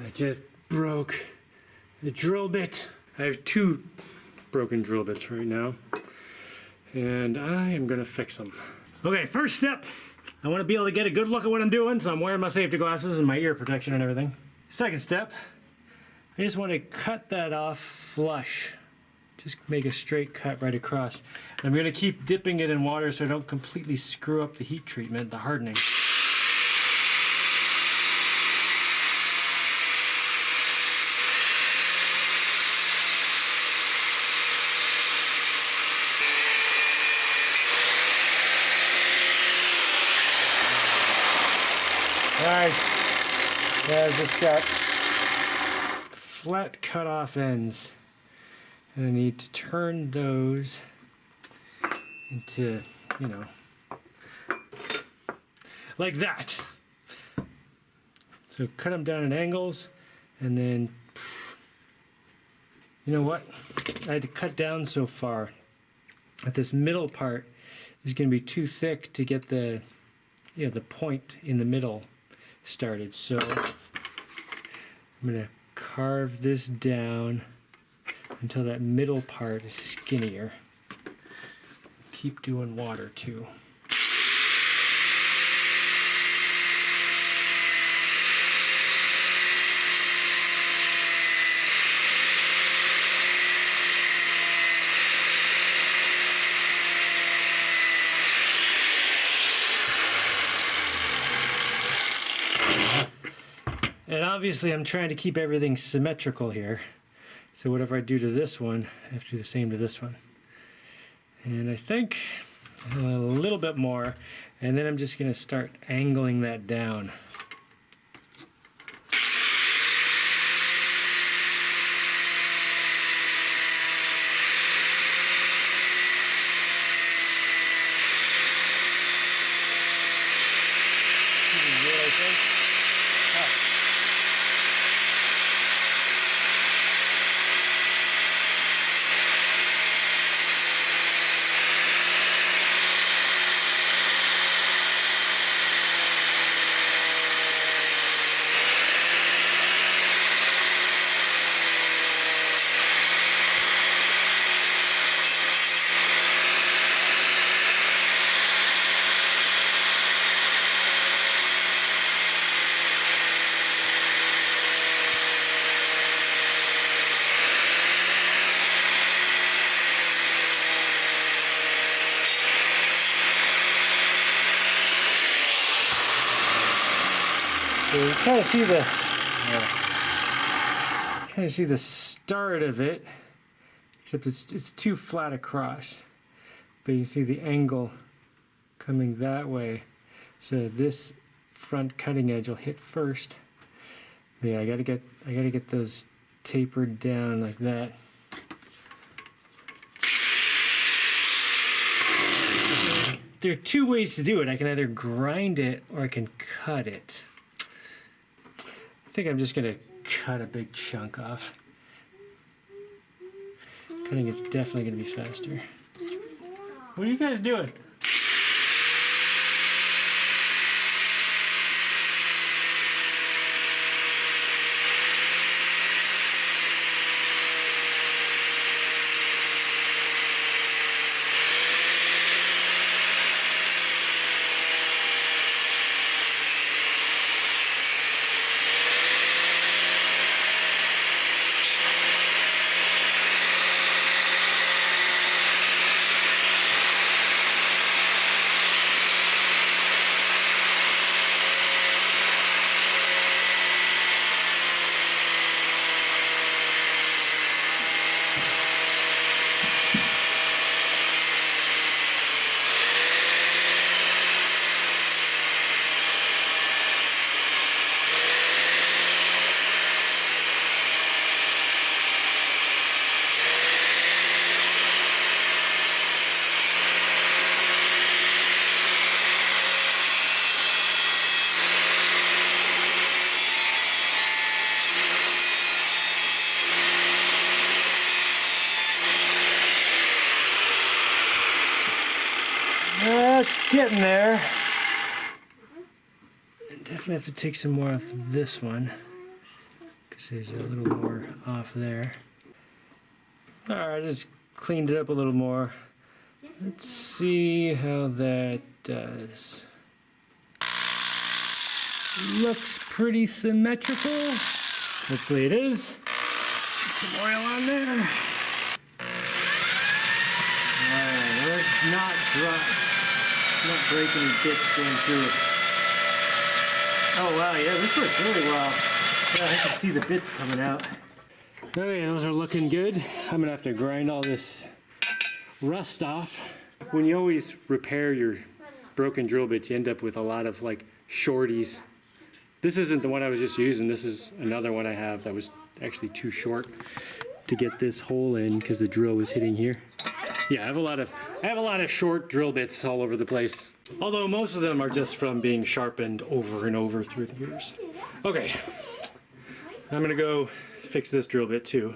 I just broke the drill bit. I have 2 broken drill bits right now, and I am gonna fix them. Okay, first step, I want to be able to get a good look at what I'm doing, so I'm wearing my safety glasses and my ear protection and everything. Second step, I just want to cut that off flush. Just make a straight cut right across. I'm going to keep dipping it in water so I don't completely screw up the heat treatment, the hardening. Alright, yeah, I've just got flat cut off ends. And I need to turn those into, you know, like that. So cut them down at angles, and then, you know what? I had to cut down so far that this middle part is going to be too thick to get the, you know, the point in the middle started. So I'm going to carve this down until that middle part is skinnier. Keep doing water too. And obviously I'm trying to keep everything symmetrical here. So whatever I do to this one, I have to do the same to this one. And I think a little bit more, and then I'm just going to start angling that down. So you kind of see the start of it, except it's too flat across. But you see the angle coming that way, so this front cutting edge will hit first. But yeah, I gotta get those tapered down like that. There are 2 ways to do it. I can either grind it or I can cut it. I think I'm just going to cut a big chunk off. Cutting it's definitely going to be faster. What are you guys doing? That's getting there. Definitely have to take some more off this one. because there's a little more off there. All right, I just cleaned it up a little more. Let's see how that does. Looks pretty symmetrical. Hopefully it is. Put some oil on there. Alright, let's not break any bits going through it. Oh wow, yeah, this works really well. Yeah, I can see the bits coming out. Okay, those are looking good. I'm gonna have to grind all this rust off. When you always repair your broken drill bits, you end up with a lot of like shorties. This isn't the one I was just using. This is another one I have that was actually too short to get this hole in because the drill was hitting here. Yeah, I have a lot of short drill bits all over the place. Although most of them are just from being sharpened over and over through the years. Okay, I'm gonna go fix this drill bit too.